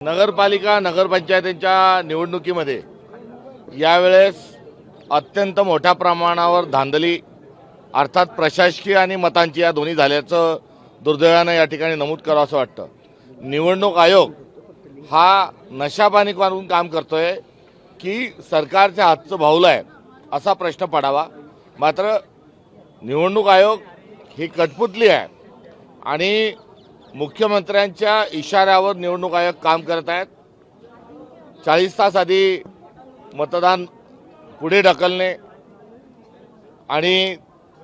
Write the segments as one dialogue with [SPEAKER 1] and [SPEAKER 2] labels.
[SPEAKER 1] नगरपालिका नगरपंचायतींच्या निवडणुकीमध्ये यावेळेस अत्यंत मोठ्या प्रमाणावर धांदली अर्थात प्रशासकीय आणि मतांची या दोन्ही झाल्याचं दुर्दैवानं या ठिकाणी नमूद करावं असं वाटतं। निवडणूक आयोग हा नशापाणी करून काम करतोय की सरकारच्या हातचं भावलं आहे असा प्रश्न पडावा। मात्र निवडणूक आयोग ही कठपुतली आहे आणि मुख्यमंत्र्यांच्या इशाऱ्यावर निवडणूक आयोग काम करत आहेत। 40 तास आधी मतदान पुढे ढकलणे आणि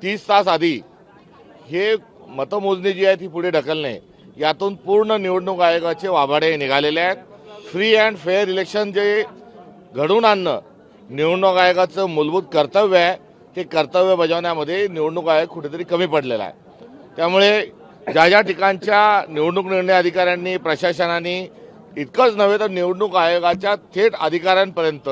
[SPEAKER 1] 30 तास आधी हे मतमोजणी जी आहे ती पुढे ढकलणे यातून पूर्ण निवडणूक आयोगाचे वाभाडे निघालेले आहेत। फ्री अँड फेअर इलेक्शन जे घडवून आणणं निवडणूक आयोगाचं मूलभूत कर्तव्य आहे, ते कर्तव्य बजावण्यामध्ये निवडणूक आयोग कुठेतरी कमी पडलेला आहे। त्यामुळे ज्या ठिकाणच्या निवडणूक निर्णय अधिकाऱ्यांनी प्रशासनाने इतकंच नव्हे तर निवडणूक आयोगाच्या थेट अधिकाऱ्यांपर्यंत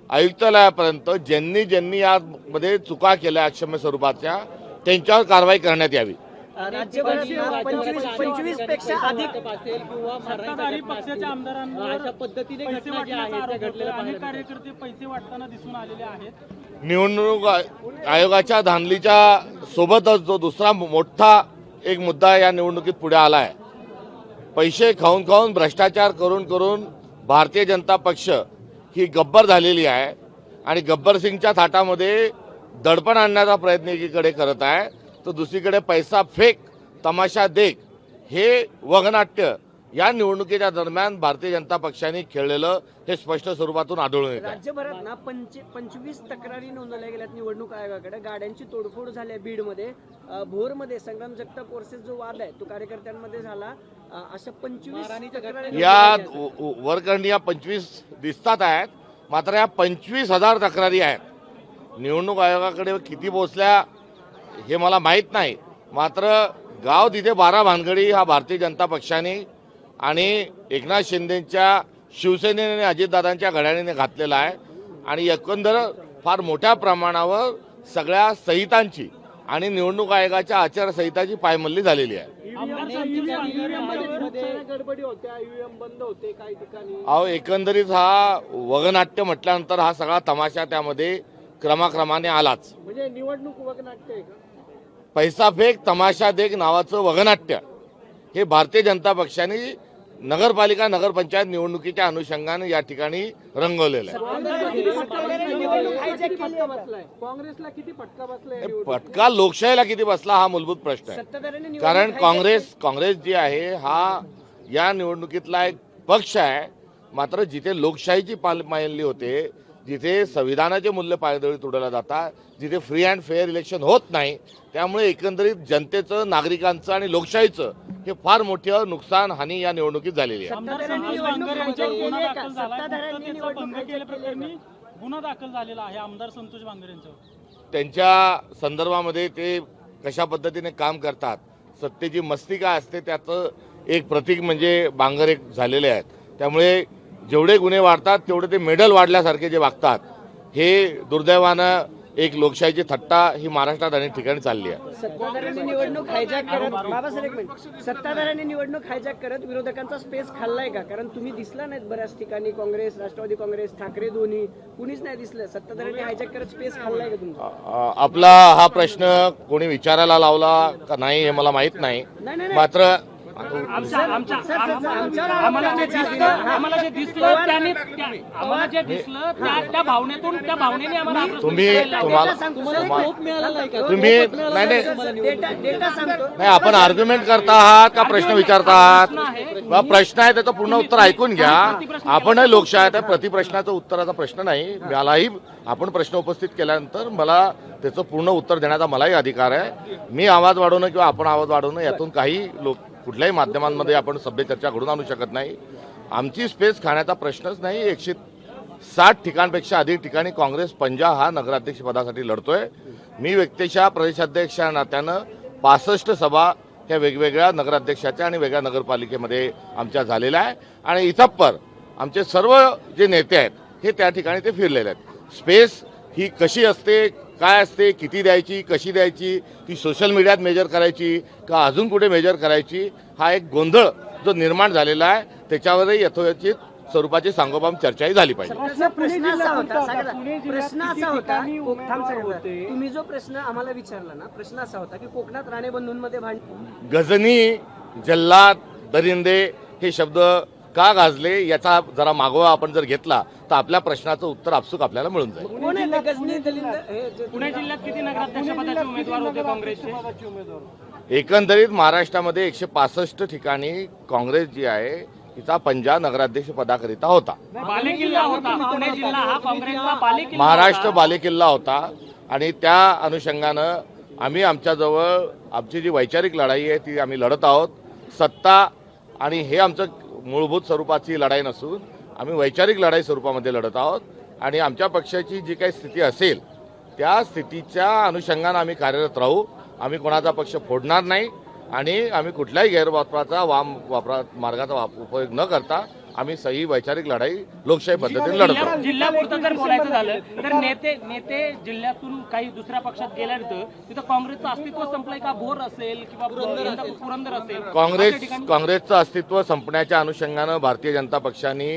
[SPEAKER 1] आयुक्तालयापर्यंत ज्यांनी यामध्ये चुका केल्या अक्षम्य स्वरूपाच्या त्यांच्यावर कारवाई करण्यात यावी।
[SPEAKER 2] राज्यभरात 25 पेक्षा अधिक सत्ताधारी पक्षाच्या आमदारांवर अशा पद्धतीने घटना ज्या आहेत त्या घडलेल्या अनेक कार्यकर्ते पैसे वाटताना दिसून आलेले आहेत।
[SPEAKER 1] निवडणूक आयोगाच्या धांदलीच्या सोबतच जो दुसरा मोठा एक मुद्दा या निवडणुकीत पुढे आला आहे, पैसे खाऊन भ्रष्टाचार करून भारतीय जनता पक्ष ही गब्बर झालेली आहे आणि गब्बर सिंगच्या थाटामध्ये दडपण आणण्याचा प्रयत्न एकीकडे करत आहे तर दुसरीकडे पैसा फेक तमाशा देख हे वगनाट्य या निवडणुकीच्या दरम्यान भारतीय जनता पक्षाने खेळलेलं हे स्पष्ट स्वरूपातून आढळून येतं।
[SPEAKER 2] राज्यभरात ना 25 तक्रारी नोंदवल्या गेल्यात निवडणूक आयोगाकडे। गाड्यांची तोडफोड झाली आहे बीडमध्ये, भोरमध्ये संग्राम जगताप वर्सेस जो वाद आहे तो कार्यकर्त्यांमध्ये झाला। अशा 25 तक्रारी
[SPEAKER 1] या वरकरणी या 25 दिसतात आहेत, मात्र या 25,000 तक्रारी आहेत। निवडणूक आयोगाकडे किती पोहोचल्या हे मला माहीत नाही, मात्र गाव तिथे 12 भानगडी हा भारतीय जनता पक्षाने आणि एकनाथ शिंदेच्या शिवसेनेने अजितदादांच्या घड्याळीने घातलेला आहे आणि एकंदर फार मोठ्या प्रमाणावर सगळ्या संहितांची आणि निवडणूक आयोगाच्या आचारसंहिताची पायमल्ली झालेली आहे। अहो एकंदरीत हा वगनाट्य म्हटल्यानंतर हा सगळा तमाशा त्यामध्ये क्रमाक्रमाने आलाच।
[SPEAKER 2] म्हणजे निवडणूक वगनाट्य आहे का?
[SPEAKER 1] पैसा फेक तमाशा देख नावाचं वगनाट्य हे भारतीय जनता पक्षाने नगरपालिका नगरपंचायत निवडणुकीच्या अनुषंगाने या ठिकाणी रंगवलेलं आहे।
[SPEAKER 2] काँग्रेसला किती फटका बसलाय?
[SPEAKER 1] फटका लोकशाहीला किती बसला हा मूलभूत प्रश्न आहे। कारण काँग्रेस जी आहे हा या निवडणुकीतला एक पक्ष आहे, मात्र जिथे लोकशाहीची पायमल्ली होते, जिथे संविधानाचे मूल्य पायदळी तुडवल्या जातात, जिथे फ्री अँड फेअर इलेक्शन होत नाही, त्यामुळे एकंदरीत जनतेचं नागरिकांचं आणि लोकशाहीचं हे फार मोठं नुकसान हानी या निवडणुकीत झालेली आहे।
[SPEAKER 2] गुन्हा दाखल झालेला आहे आमदार संतोष बांगर यांच्यावर।
[SPEAKER 1] त्यांच्या संदर्भामध्ये ते कशा पद्धतीने काम करतात, सत्तेची मस्ती काय असते त्याचं एक प्रतीक म्हणजे बांगर एक झालेले आहेत। त्यामुळे जेवढे गुन्हे वाढतात तेवढे ते मेडल वाढल्यासारखे जे वागतात हे दुर्दैवानं एक लोकशाहीची थट्टा ही महाराष्ट्रात अनेक ठिकाणी चालली आहे।
[SPEAKER 2] सत्ताधाऱ्यांनी निवडणूक हायजॅक करत विरोधकांचा स्पेस खाल्लाय का? कारण तुम्ही दिसला नाहीत बऱ्याच ठिकाणी, काँग्रेस राष्ट्रवादी काँग्रेस ठाकरे दोन्ही कुणीच नाही दिसलं। सत्ताधाऱ्यांनी हायजॅक करत स्पेस खाल्लाय का तुमचा?
[SPEAKER 1] आपला हा प्रश्न कोणी विचारायला लावला का नाही हे मला माहित नाही, मात्र
[SPEAKER 2] आम्हाला जे दिसलं त्या भावनेतून त्या भावनेने आम्हाला
[SPEAKER 1] नाही आपण आर्ग्युमेंट करता आहात का प्रश्न विचारता आहात? प्रश्न आहे त्याचं पूर्ण उत्तर ऐकून घ्या। आपणही लोकशाही आहे, प्रतिप्रश्नाचं उत्तराचा प्रश्न नाही। मलाही आपण प्रश्न उपस्थित केल्यानंतर मला त्याचं पूर्ण उत्तर देण्याचा मलाही अधिकार आहे। मी आवाज वाढवणं किंवा आपण आवाज वाढवणं यातून काही कुठल्याही माध्यमांमध्ये आपण सभ्य चर्चा घडून आणू शकत नाही। आमची स्पेस खाण्याचा प्रश्नच नाही। 160 ठिकाणपेक्षा अधिक ठिकाणी काँग्रेस पंजा हा नगराध्यक्ष पदासाठी लढतोय। मी व्यक्तीच्या प्रदेशाध्यक्षा नात्यानं 65 सभा ह्या वेगवेगळ्या नगराध्यक्षाच्या आणि वेगळ्या नगरपालिकेमध्ये आमच्या झालेल्या आहे आणि इथपर आमचे सर्व जे नेते आहेत हे त्या ठिकाणी ते फिरलेले आहेत। स्पेस ही कशी असते, काय असते, किती द्यायची, कशी द्यायची, ती सोशल मीडियात मेजर करायची का अजून कुठे मेजर करायची, हा एक गोंधळ जो निर्माण झालेला आहे त्याच्यावरही यथोचित स्वरूपाची सांगोपांग चर्चाही झाली पाहिजे.
[SPEAKER 2] प्रश्न असा होता प्रश्न असा होता तुम्ही जो प्रश्न आम्हाला विचारला ना, प्रश्न असा होता की कोकणात राणे बंधूंमध्ये भांडण,
[SPEAKER 1] गजनी, जल्लाद, दरिंदे हे शब्द का गाजले याचा जरा मागोवा आपण जर घेतला तर आपल्या प्रश्नाचं उत्तर आपसूक आपल्याला मिळून जाईल.
[SPEAKER 2] कोण आहे ते गजनी दलिंद?
[SPEAKER 3] पुणे जिल्ह्यात किती नगराध्यक्षपदाचे उमेदवार होते काँग्रेसचे?
[SPEAKER 1] एकंदरीत महाराष्ट्रामध्ये 165 ठिकाणी काँग्रेस जी आहे तिचा पंजा नगराध्यक्ष पदाकरिता होता.
[SPEAKER 3] बालेकिल्ला होता पुणे जिल्हा हा काँग्रेसचा बालेकिल्ला
[SPEAKER 1] महाराष्ट्र बालेकिल्ला होता आणि त्या अनुषंगानं आम्ही आमच्याजवळ आमची जी वैचारिक लढाई आहे ती आम्ही लढत आहोत. सत्ता आणि हे आमचं मूलभूत स्वरूपाची लढाई नसून आम्ही वैचारिक लढाई स्वरूपामध्ये लढत आहोत आणि आमच्या पक्षाची जी काही स्थिती असेल त्या स्थितीच्या अनुषंगानं आम्ही कार्यरत राहू. आम्ही कोणाचा पक्ष फोडणार नाही आणि आम्ही कुठल्याही गैरवापराचा मार्गाचा उपयोग न करता आम्ही सही वैचारिक लढाई लोकशाही पद्धतीने लढत आहोत.
[SPEAKER 3] जिल्ह्यापुरतं जर बोलायचं झालं तर नेते जिल्ह्यातून काही दुसऱ्या पक्षात गेल्यानंतर तिथं काँग्रेसचं अस्तित्व संपलंय का? भोर असेल किंवा पुरंदर असेल,
[SPEAKER 1] काँग्रेसचं अस्तित्व संपण्याच्या अनुषंगानं भारतीय जनता पक्षाने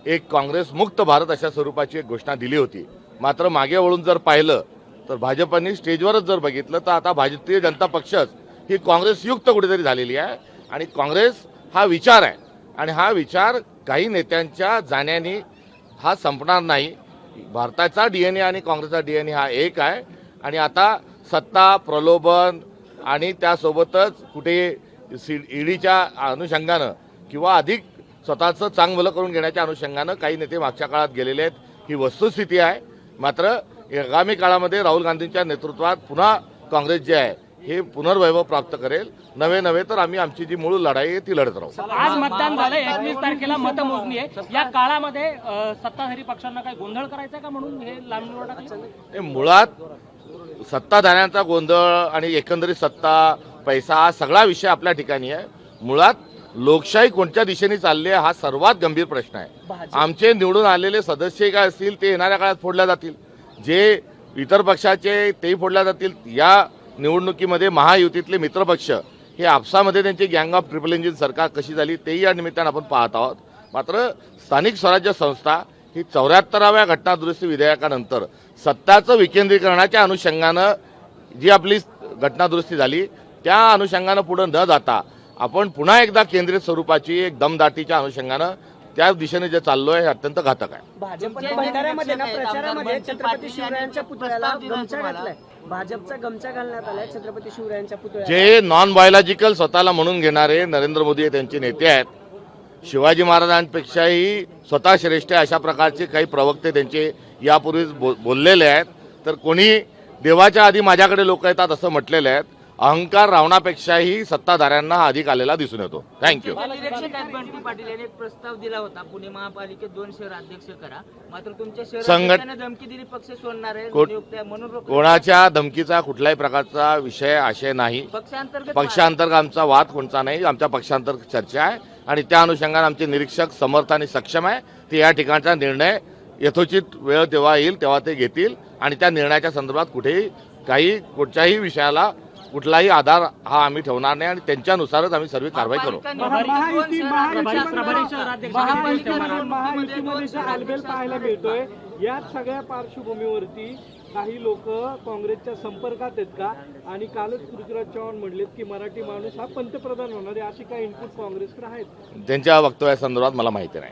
[SPEAKER 1] एक काँग्रेस मुक्त भारत अशा स्वरूपाची एक घोषणा दिली होती. मात्र मागे वळून जर पाहिलं तर भाजपने स्टेजवरच जर बघितलं तर आता भारतीय जनता पक्षच ही काँग्रेसयुक्त कुठेतरी झालेली आहे आणि काँग्रेस हा विचार आहे आणि हा विचार काही नेत्यांच्या जाण्याने हा संपणार नाही. भारताचा DNA आणि काँग्रेसचा DNA हा एक आहे आणि आता सत्ता, प्रलोभन आणि त्यासोबतच कुठे ईडीच्या अनुषंगानं किंवा अधिक स्वतःचं चांगलं करून घेण्याच्या अनुषंगानं काही नेते मागच्या काळात गेलेले आहेत, ही वस्तुस्थिती आहे. मात्र आगामी काळामध्ये राहुल गांधींच्या नेतृत्वात पुन्हा काँग्रेस जे आहे हे पुनर्वैभव प्राप्त करेल. नवे तर आम्ही आमची जी मूळ लढाई आहे ती लढत राहू.
[SPEAKER 3] आज मतदान झालं, 21 तारखेला मतमोजणी आहे. या काळामध्ये सत्ताधारी पक्षांना काही गोंधळ करायचा का म्हणून हे लांबणीवर टाकलं?
[SPEAKER 1] मुळात सत्ताधाऱ्यांचा गोंधळ आणि एकंदरीत सत्ता, पैसा हा सगळा विषय आपल्या ठिकाणी आहे. मुळात लोकशाही कोणत्या दिशेने चालली आहे हा सर्वात गंभीर प्रश्न आहे. आमचे निवडून आलेले सदस्य काय असतील ते येणाऱ्या काळात फोडल्या जातील, जे इतर पक्षाचे तेही फोडल्या जातील. या निवडणुकीमध्ये महायुतीतले मित्रपक्ष हे आपसामध्ये त्यांची गँग ऑफ ट्रिपल इंजिन सरकार कशी झाली तेही या निमित्तानं आपण पाहत आहोत. मात्र स्थानिक स्वराज्य संस्था ही 74व्या घटनादुरुस्ती विधेयकानंतर सत्ताचं विकेंद्रीकरणाच्या अनुषंगानं जी आपली घटनादुरुस्ती झाली त्या अनुषंगानं पुढे न जाता आपण पुन्हा एकदा केंद्रित स्वरूपाची एक दमदाटीच्या अनुषंगानं त्या दिशेने जे चाललोय हे अत्यंत घातक आहे.
[SPEAKER 2] भाजपच्या भंडाऱ्यामध्ये ना प्रचारामध्ये छत्रपती शिवरायांच्या पुतळ्याला गमछा घातलाय. भाजपचा गमछा घालण्यात आलाय छत्रपती शिवरायांच्या पुतळ्याला.
[SPEAKER 1] जे नॉन बायोलॉजिकल स्वतःला म्हणून घेणारे नरेंद्र मोदी हे त्यांचे नेते आहेत. शिवाजी महाराजांपेक्षाही स्वतः श्रेष्ठ अशा प्रकारचे काही प्रवक्ते त्यांचे यापूर्वीच बोललेले आहेत. तर कोणी देवाच्या आधी माझ्याकडे लोक येतात असं म्हटलेले आहेत. अहंकार रावणापेक्षाही सत्ताधाऱ्यांना हा अधिक आलेला दिसून येतो. थँक्यू.
[SPEAKER 4] निरीक्षक आहेत बंटी पाटील यांनी एक प्रस्ताव दिला होता, पुणे महापालिकेत 2 शहर अध्यक्ष करा. मात्र तुमच्या शहरात धमकी दिली, पक्ष सोडणार आहे म्हणून.
[SPEAKER 1] कोणाच्या धमकीचा कुठल्याही प्रकारचा विषय आशय नाही. पक्षांतर्गत आमचा वाद कोणता नाही. आमच्या पक्षांतर्गत चर्चा आहे आणि त्या अनुषंगाने आमचे निरीक्षक समर्थ आणि सक्षम आहे. ते या ठिकाणचा निर्णय यथोचित वेळ तेव्हा येईल तेव्हा ते घेतील आणि त्या निर्णयाच्या संदर्भात कुठेही कुठच्याही विषयाला कुठलाही आधार हा आम्ही ठेवणार नाही आणि त्यांच्यानुसारच आम्ही सर्व कारवाई करू.
[SPEAKER 5] महायुतीमध्ये आलबेल पाहायला मिळतोय. या सगळ्या पार्श्वभूमीवरती काही लोक काँग्रेसच्या संपर्कात आहेत का? आणि कालच पृथ्वीराज चव्हाण म्हणलेत की मराठी माणूस हा पंतप्रधान होणार आहे, अशी काही इनपुट काँग्रेसकडे आहेत.
[SPEAKER 1] त्यांच्या वक्तव्यासंदर्भात मला माहिती नाही.